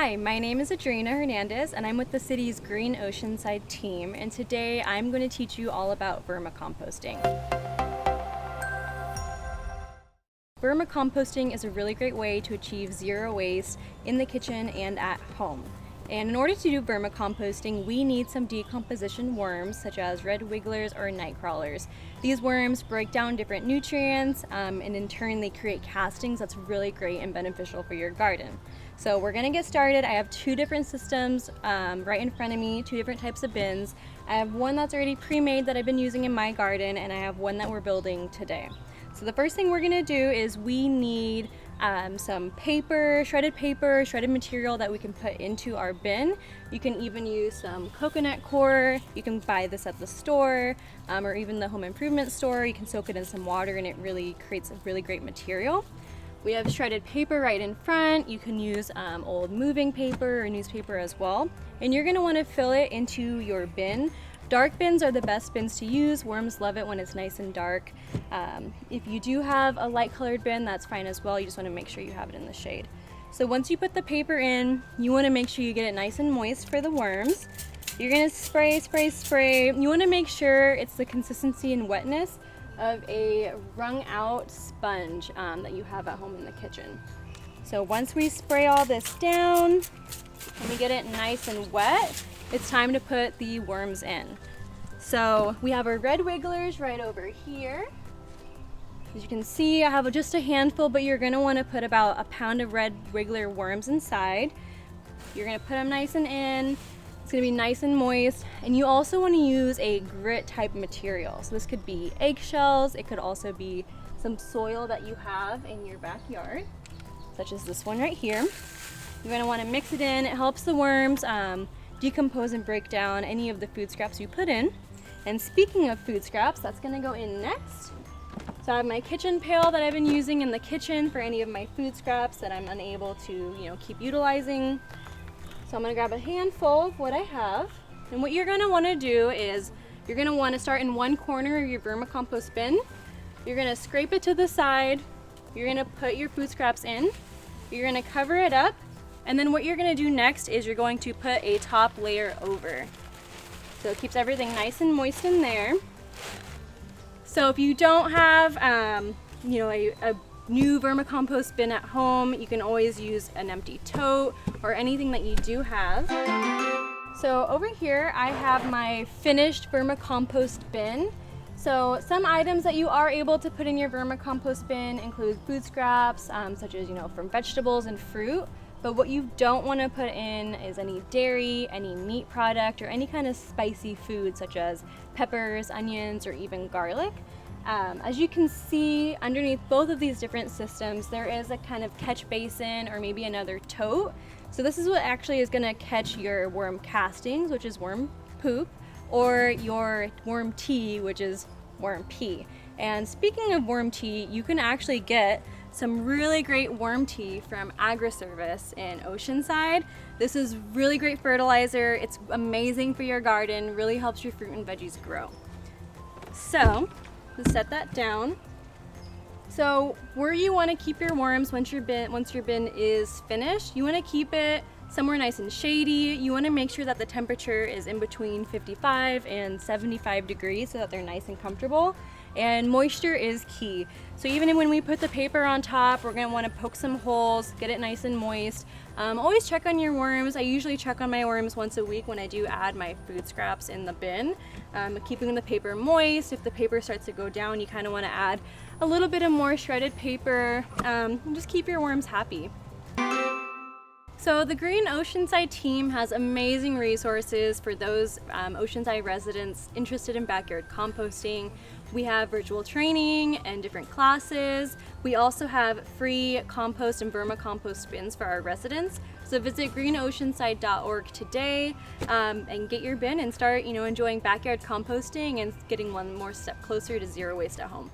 Hi, my name is Adriana Hernandez and I'm with the city's Green Oceanside team, and today I'm going to teach you all about vermicomposting. Vermicomposting is a really great way to achieve zero waste in the kitchen and at home. And in order to do vermicomposting, we need some decomposition worms such as red wigglers or night crawlers. These worms break down different nutrients and in turn they create castings that's really great and beneficial for your garden. So we're gonna get started. I have two different systems right in front of me, two different types of bins. I have one that's already pre-made that I've been using in my garden, and I have one that we're building today. So the first thing we're gonna do is we need some paper, shredded material that we can put into our bin. You can even use some coconut coir. You can buy this at the store or even the home improvement store. You can soak it in some water and it really creates a really great material. We have shredded paper right in front. You can use old moving paper or newspaper as well. And you're gonna wanna fill it into your bin. Dark bins are the best bins to use. Worms love it when it's nice and dark. If you do have a light colored bin, that's fine as well. You just want to make sure you have it in the shade. So once you put the paper in, you want to make sure you get it nice and moist for the worms. You're going to spray. You want to make sure it's the consistency and wetness of a wrung out sponge that you have at home in the kitchen. So once we spray all this down and we get it nice and wet, it's time to put the worms in. So we have our red wigglers right over here. As you can see, I have just a handful, but you're gonna wanna put about a pound of red wiggler worms inside. You're gonna put them nice and in. It's gonna be nice and moist. And you also wanna use a grit type material. So this could be eggshells. It could also be some soil that you have in your backyard, such as this one right here. You're gonna wanna mix it in. It helps the worms decompose and break down any of the food scraps you put in. And speaking of food scraps, that's gonna go in next. So I have my kitchen pail that I've been using in the kitchen for any of my food scraps that I'm unable to, keep utilizing. So I'm gonna grab a handful of what I have. And what you're gonna wanna do is, you're gonna wanna start in one corner of your vermicompost bin. You're gonna scrape it to the side. You're gonna put your food scraps in. You're gonna cover it up. And then what you're gonna do next is you're going to put a top layer over. So it keeps everything nice and moist in there. So if you don't have, a new vermicompost bin at home, you can always use an empty tote or anything that you do have. So over here, I have my finished vermicompost bin. So some items that you are able to put in your vermicompost bin include food scraps, such as, from vegetables and fruit. But what you don't want to put in is any dairy, any meat product, or any kind of spicy food such as peppers, onions, or even garlic. As you can see, underneath both of these different systems, there is a kind of catch basin or maybe another tote. So this is what actually is going to catch your worm castings, which is worm poop, or your worm tea, which is worm pee. And speaking of worm tea, you can actually get some really great worm tea from Agriservice in Oceanside. This is really great fertilizer. It's amazing for your garden, really helps your fruit and veggies grow. So, let's set that down. So, where you want to keep your worms once your bin is finished, you want to keep it somewhere nice and shady. You want to make sure that the temperature is in between 55 and 75 degrees so that they're nice and comfortable. And moisture is key. So even when we put the paper on top, we're gonna wanna poke some holes, get it nice and moist. Always check on your worms. I usually check on my worms once a week when I do add my food scraps in the bin. Keeping the paper moist. If the paper starts to go down, you kinda wanna add a little bit of more shredded paper. And just keep your worms happy. So the Green Oceanside team has amazing resources for those Oceanside residents interested in backyard composting. We have virtual training and different classes. We also have free compost and vermicompost bins for our residents. So visit greenoceanside.org today and get your bin and start, enjoying backyard composting and getting one more step closer to zero waste at home.